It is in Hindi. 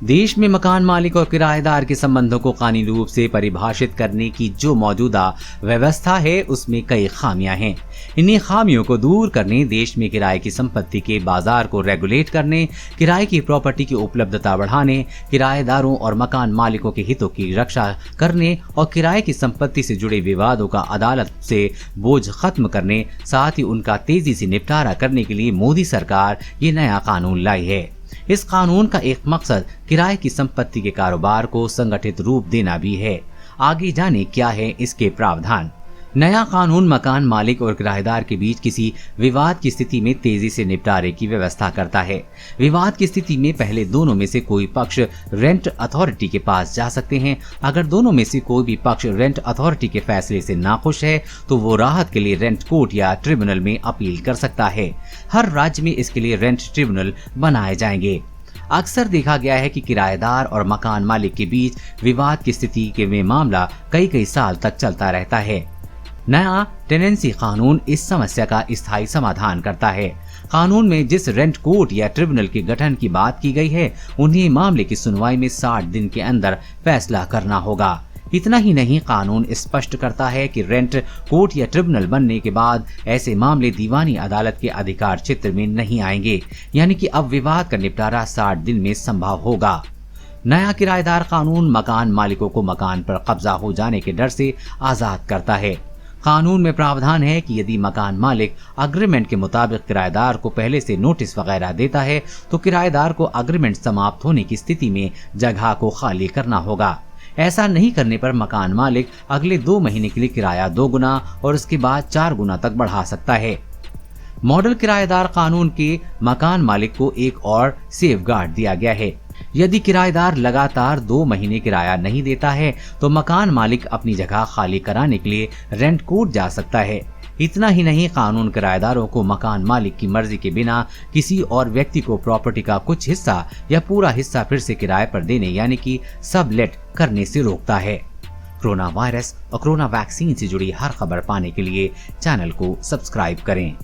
देश में मकान मालिक और किराएदार के संबंधों को कानूनी रूप से परिभाषित करने की जो मौजूदा व्यवस्था है उसमें कई खामियां हैं। इन्हीं खामियों को दूर करने, देश में किराए की संपत्ति के बाजार को रेगुलेट करने, किराए की प्रॉपर्टी की उपलब्धता बढ़ाने, किराएदारों और मकान मालिकों के हितों की रक्षा करने और किराए की संपत्ति से जुड़े विवादों का अदालत से बोझ खत्म करने, साथ ही उनका तेजी से निपटारा करने के लिए मोदी सरकार ये नया कानून लाई है। इस कानून का एक मकसद किराए की संपत्ति के कारोबार को संगठित रूप देना भी है। आगे जाने क्या है इसके प्रावधान। नया कानून मकान मालिक और किराएदार के बीच किसी विवाद की स्थिति में तेजी से निपटारे की व्यवस्था करता है। विवाद की स्थिति में पहले दोनों में से कोई पक्ष रेंट अथॉरिटी के पास जा सकते हैं। अगर दोनों में से कोई भी पक्ष रेंट अथॉरिटी के फैसले से नाखुश है तो वो राहत के लिए रेंट कोर्ट या ट्रिब्यूनल में अपील कर सकता है। हर राज्य में इसके लिए रेंट ट्रिब्यूनल बनाए जाएंगे। अक्सर देखा गया है कि किराएदार और मकान मालिक के बीच विवाद की स्थिति के में मामला कई साल तक चलता रहता है। नया टेनेंसी कानून इस समस्या का स्थायी समाधान करता है। कानून में जिस रेंट कोर्ट या ट्रिब्यूनल के गठन की बात की गई है, उन्हें मामले की सुनवाई में 60 दिन के अंदर फैसला करना होगा। इतना ही नहीं, कानून स्पष्ट करता है कि रेंट कोर्ट या ट्रिब्यूनल बनने के बाद ऐसे मामले दीवानी अदालत के अधिकार क्षेत्र में नहीं आएंगे, यानी कि अब विवाद का निपटारा 60 दिन में संभव होगा। नया किराएदार कानून मकान मालिकों को मकान पर कब्जा हो जाने के डर से आजाद करता है। कानून में प्रावधान है कि यदि मकान मालिक अग्रीमेंट के मुताबिक किराएदार को पहले से नोटिस वगैरह देता है तो किराएदार को अग्रीमेंट समाप्त होने की स्थिति में जगह को खाली करना होगा। ऐसा नहीं करने पर मकान मालिक अगले 2 महीने के लिए किराया 2 गुना और उसके बाद 4 गुना तक बढ़ा सकता है। मॉडल किराएदार कानून के मकान मालिक को एक और सेफगार्ड दिया गया है। यदि किराएदार लगातार 2 महीने किराया नहीं देता है तो मकान मालिक अपनी जगह खाली कराने के लिए रेंट कोर्ट जा सकता है। इतना ही नहीं, कानून किराएदारों को मकान मालिक की मर्जी के बिना किसी और व्यक्ति को प्रॉपर्टी का कुछ हिस्सा या पूरा हिस्सा फिर से किराए पर देने यानी कि सबलेट करने से रोकता है। कोरोना वायरस और कोरोना वैक्सीन से जुड़ी हर खबर पाने के लिए चैनल को सब्सक्राइब करें।